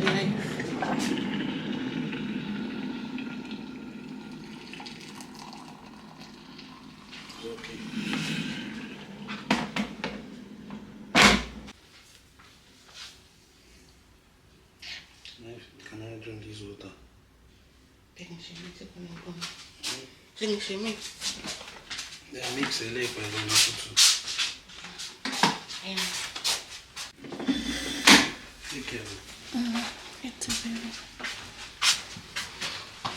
Can I drink this water? Yeah, mix a leg by the too. Take care.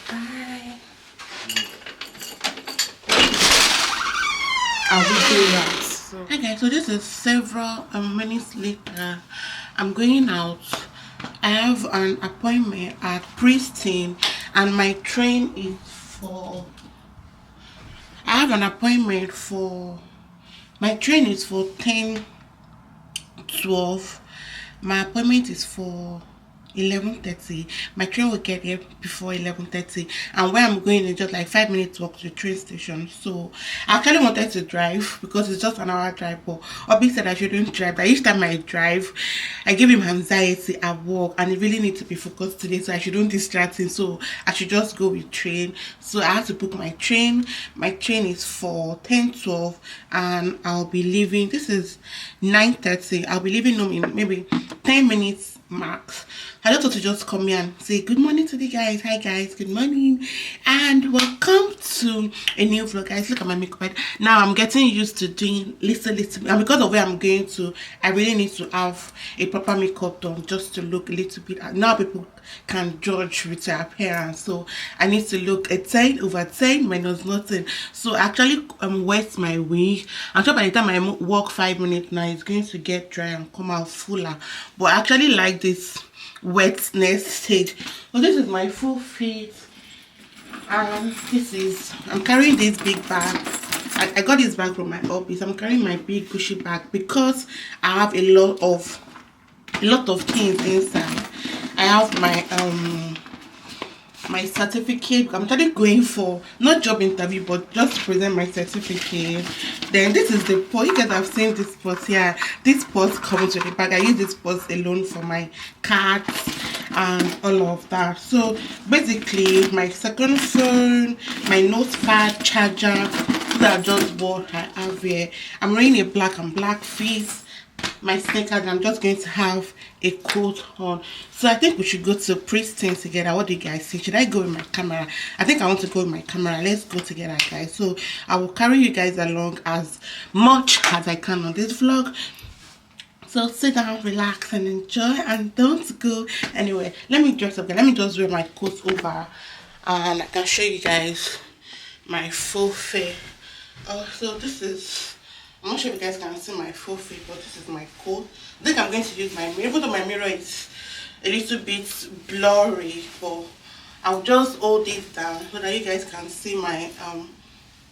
Bye. I'll be doing that. Hi guys, so this is several minutes later. I'm going out. I have an appointment at Preston, and my train is for. I have an appointment for. My train is for 10:12. My appointment is for 11:30. My train will get here before 11:30, and where I'm going is just like 5 minutes walk to the train station. So I actually wanted to drive because it's just an hour drive, but Obi said I shouldn't drive. But each time I drive, I give him anxiety at work, and he really needs to be focused today, so I shouldn't distract him. So I should just go with train. So I have to book my train. My train is for 10:12, and I'll be leaving. This is 9:30. I'll be leaving home in maybe 10 minutes max. I just want to just come here and say good morning to the guys. Hi guys, good morning and welcome to a new vlog. Guys, look at my makeup. Now I'm getting used to doing little and because of where I'm going to, I really need to have a proper makeup done just to look a little bit. Now people can judge with their appearance, so I need to look a 10/10 minus nothing. So I actually wet my wig. I'm sure by the time I walk 5 minutes now, it's going to get dry and come out fuller, but I actually like this wetness stage. So this is my full fit, and this is, I'm carrying this big bag. I got this bag from my office. I'm carrying my big Gucci bag because I have a lot of things inside. I have my certificate. I'm actually going for not job interview, but just to present my certificate. Then this is the purse. You guys have seen this purse here. This purse comes with the bag. I use this purse alone for my cards and all of that. So basically my second phone, my notepad, charger, that are just what I have here. I'm wearing a black and black face, my sneakers, and I'm just going to have a coat on. So I think we should go to Preston together. What do you guys say? Should I go with my camera? I think I want to go with my camera. Let's go together, guys. So I will carry you guys along as much as I can on this vlog. So sit down, relax, and enjoy, and don't go anywhere. Let me dress up. Let me just wear my coat over, and I can show you guys my full fit. So this is, I'm not sure if you guys can see my full fit, but this is my coat. I think I'm going to use my mirror, even though my mirror is a little bit blurry, but I'll just hold it down so that you guys can see my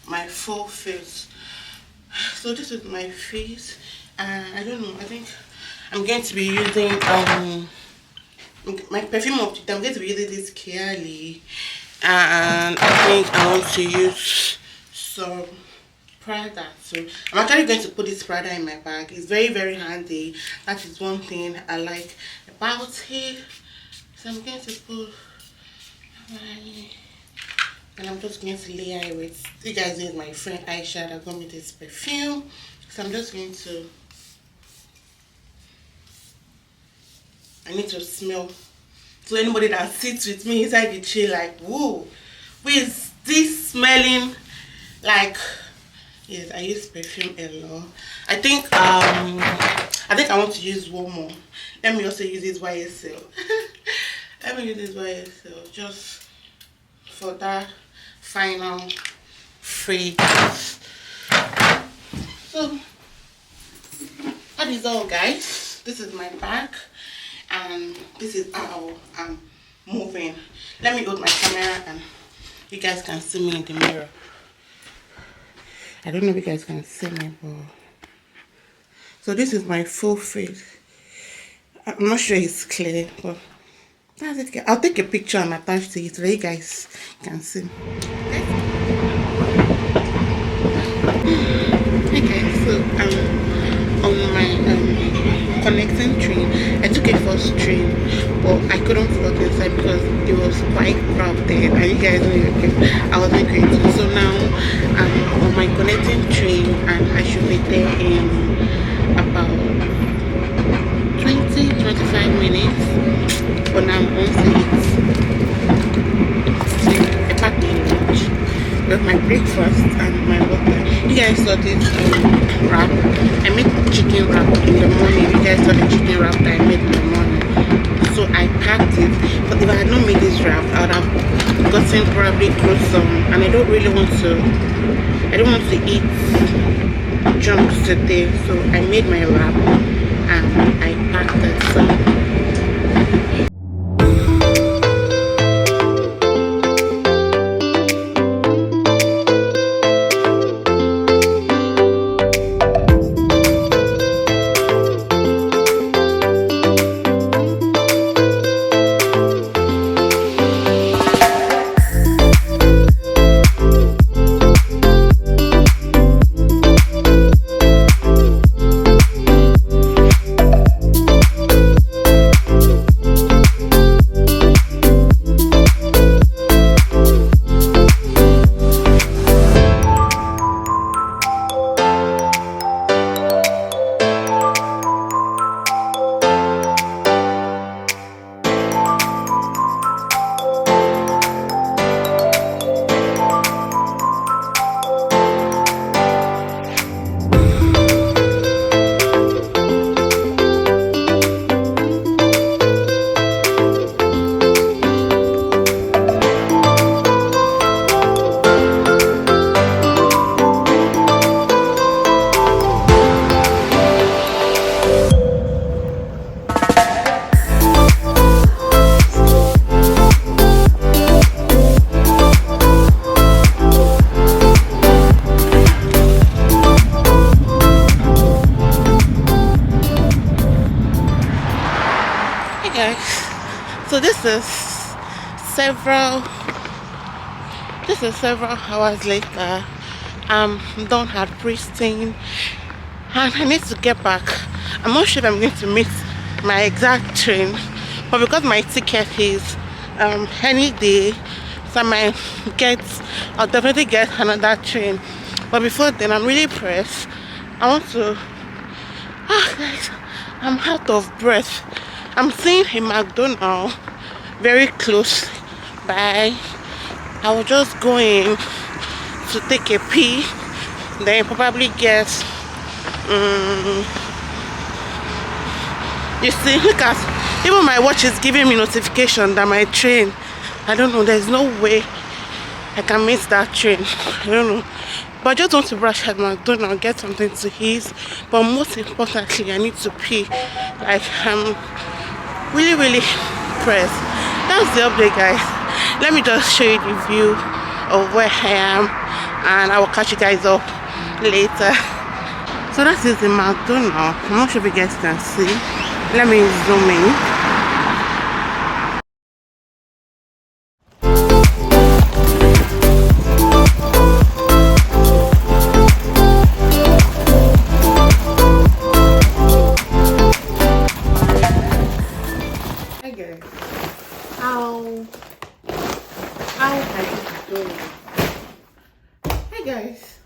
my full face. So this is my face, and I don't know, I think I'm going to be using my perfume of the day. I'm going to be using this Kylie, and I think I want to use some Prada. So I'm actually going to put this Prada in my bag. It's very, very handy. That is one thing I like about it. So I'm going to put, and I'm just going to layer it with, you guys know my friend Aisha that got me this perfume. So I'm just going to, I need to smell. So anybody that sits with me inside the chair like, whoa, who is this smelling like? Yes, I use perfume a lot. I think I want to use one more. Let me also use this YSL. Let me use this YSL just for that final fragrance. So that is all, guys. This is my bag, and this is how I'm moving. Let me hold my camera and you guys can see me in the mirror. I don't know if you guys can see me, but so this is my full face. I'm not sure it's clear, but that's it. I'll take a picture and attach to it so that you guys can see. Okay, so on my connecting train, I took a first train but I couldn't walk inside because it was quite crowded, and you guys know I wasn't going to. So now I'm on my connecting train, and I should be there in about 20-25 minutes. But now I'm on seat. So I packed my lunch with my breakfast and my water. You guys saw this wrap. I made chicken wrap in the morning. You guys saw the chicken wrap that I made in the morning. So I packed it. But if I had not made this wrap, I would have gotten probably croissant. And I don't really want to. I don't want to eat junk today. So I made my wrap and I packed it. So So this is several hours later. I'm done at Preston and I need to get back. I'm not sure if I'm going to meet my exact train, but because my ticket is any day, so I'll definitely get another train. But before then, I'm really pressed. I want to guys, I'm out of breath. I'm seeing a McDonald's very close by. I was just going to take a pee, then probably get you see, look at, even my watch is giving me notification that my train, I don't know, there's no way I can miss that train. I don't know, but I just want to brush at McDonald's, get something to eat, but most importantly I need to pee. Like, I'm really pressed. That's the update, guys. Let me just show you the view of where I am, and I will catch you guys up later. So that is the McDonald's. I'm not sure if you guys can see. Let me zoom in.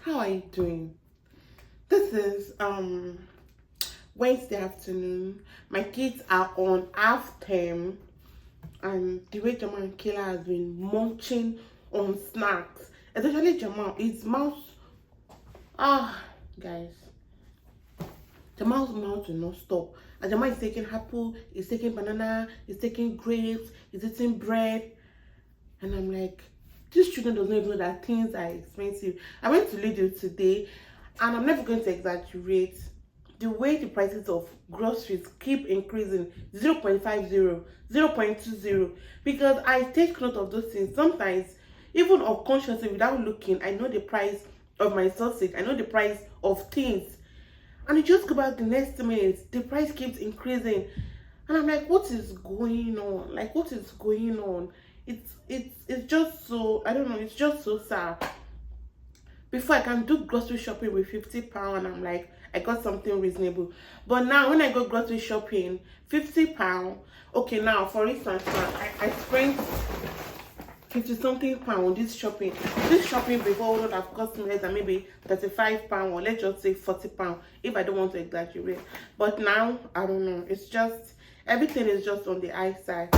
How are you doing? This is Wednesday afternoon. My kids are on half term, and the way Jamal and Kayla has been munching on snacks, especially Jamal, his mouth, guys, Jamal's mouth will not stop. And Jamal is taking apple, he's taking banana, he's taking grapes, he's eating bread, and I'm like, these children don't even know that things are expensive. I went to Lidl today, and I'm never going to exaggerate. The way the prices of groceries keep increasing, 0.50, 0.20, because I take note of those things. Sometimes, even unconsciously, without looking, I know the price of my sausage, I know the price of things. And you just go back the next minute, the price keeps increasing. And I'm like, what is going on? Like, what is going on? It's just so, I don't know, it's just so sad. before I can do grocery shopping with £50 and I'm like, I got something reasonable. But now when I go grocery shopping, £50, okay, now for instance, I spent 50 something pound on this shopping. This shopping before would have cost me less than maybe £35, or let's just say £40 if I don't want to exaggerate. But now I don't know, it's just everything is just on the high side.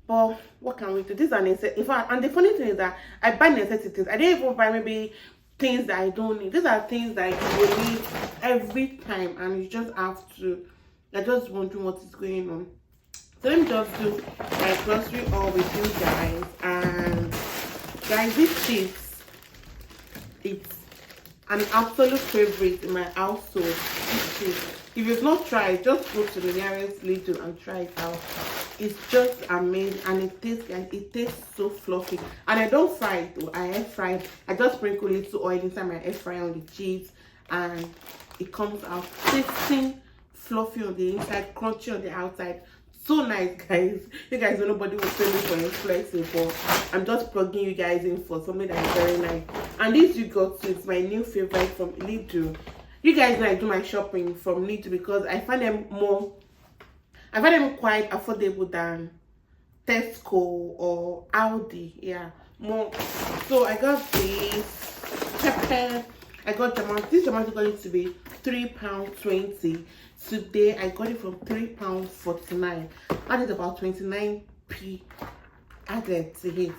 But what can we do? These are necessities. In fact, and the funny thing is that I buy necessities. I didn't even buy maybe things that I don't need. These are things that you will need every time, and you just have to. I just wondering what is going on. So let me just do my grocery haul with you guys. And guys, this cheese, it's an absolute favorite in my household. This cheese. If you've not tried, just go to the nearest Lidl and try it out. It's just amazing, and it tastes so fluffy. And I don't fry it though, I air fry it. I just sprinkle it to oil inside my air fryer on the cheese, and it comes out tasting fluffy on the inside, crunchy on the outside. So nice, guys. You guys know nobody will pay me for influencing, but I'm just plugging you guys in for something that is very nice. And this yogurt is my new favorite from Lidl. You guys know I do my shopping from Lidl because I find them quite affordable than Tesco or Aldi. Yeah, more. So I got this pepper. I got tomato. This tomato got it to be £3.20. Today I got it from £3.49. Added about 29p added to it.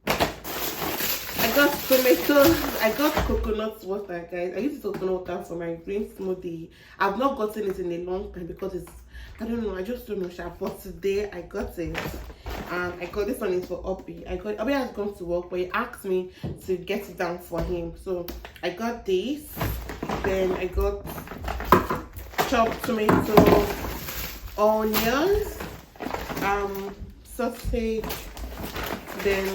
I got tomatoes. I got coconut water, guys. I use coconut water for my green smoothie. I've not gotten it in a long time because it's, I don't know, I just don't know, but today I got it. And I got this one is for Obi. Obi has gone to work, but he asked me to get it down for him. So I got this. Then I got chopped tomato, onions, sausage, then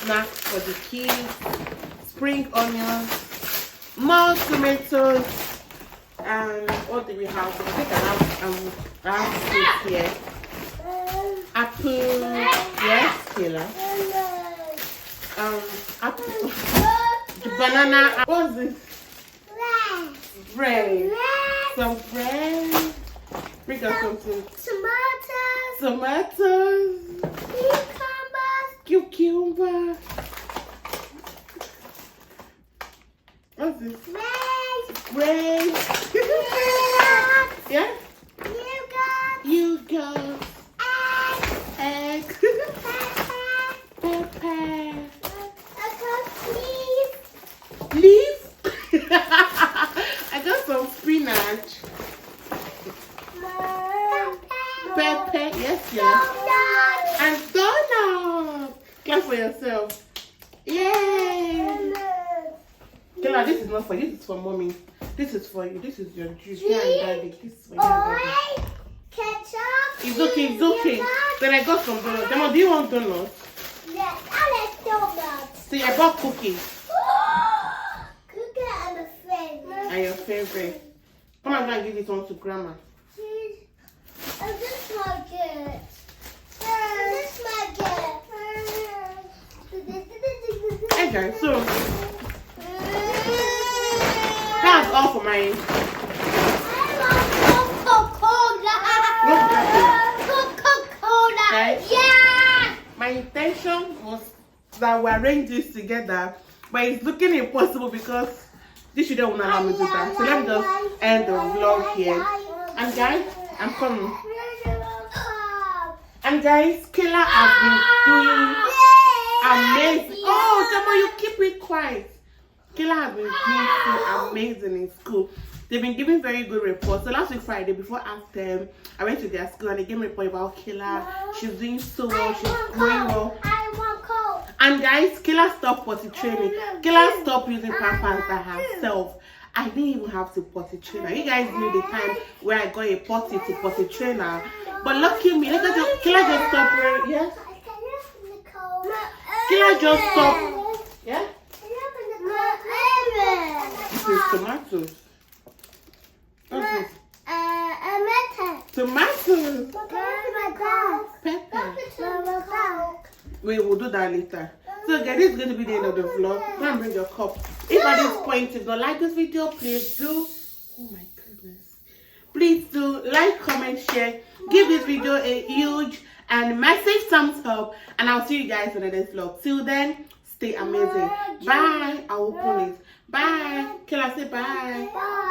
snacks for the kids, spring onions, more tomatoes, and what do we have? I think I have fruit here. Apple, yes, Kayla. Apple, banana. What's this? Bread. Some bread. Bring us something. Tomatoes. Cucumber. What's this? Bread. Yeah? You got egg. Pepper. Leaf. I got some spinach. Pepper. Yes, yes. And donut. Clap for yourself. Yay. Kayla, this is not for you. This is for mommy. This is for you. This is your juice. Yeah, daddy. This is for you. Daddy. Ketchup. It's okay. It's okay. Then I got some donuts. Demo, do you want donuts? Yes, I like donuts. See, I bought cookies. Cookie are my favorite. Are your favorite? Come on, and give this one to grandma. Oh, this is my good. This is my good. Hey guys, so that's all for my. Coca-Cola. Right? Yeah. My intention was that we arrange this together, but it's looking impossible because this shouldn't allow me to do that. So let me just end the vlog here. And guys, I'm coming. And guys, Kayla has been doing amazing. Oh, Demo, you keep it quiet. Kayla has been doing so amazing in school. They've been giving very good reports. So last week Friday, before after I went to their school and they gave me a report about Kayla. She's doing so well. She's growing well. And guys, Kayla stopped potty training. Kayla stopped using pampers by herself. I didn't even have to potty train her. You guys knew the time where I got a potty to potty train her. But lucky me, Kayla just stopped wearing. Yes? Kayla just stopped. Yeah? This is tomatoes. What's this? Tomatoes. Pepper. Wait, we'll do that later. So guys, this is going to be the end of the vlog. Go and bring your cup. If at this point you don't like this video, please do. Oh my goodness. Please do like, comment, share. Give this video a huge and massive thumbs up. And I'll see you guys in the next vlog. Till then, stay amazing. Bye. I'll open it. Bye. Can I say bye? Bye.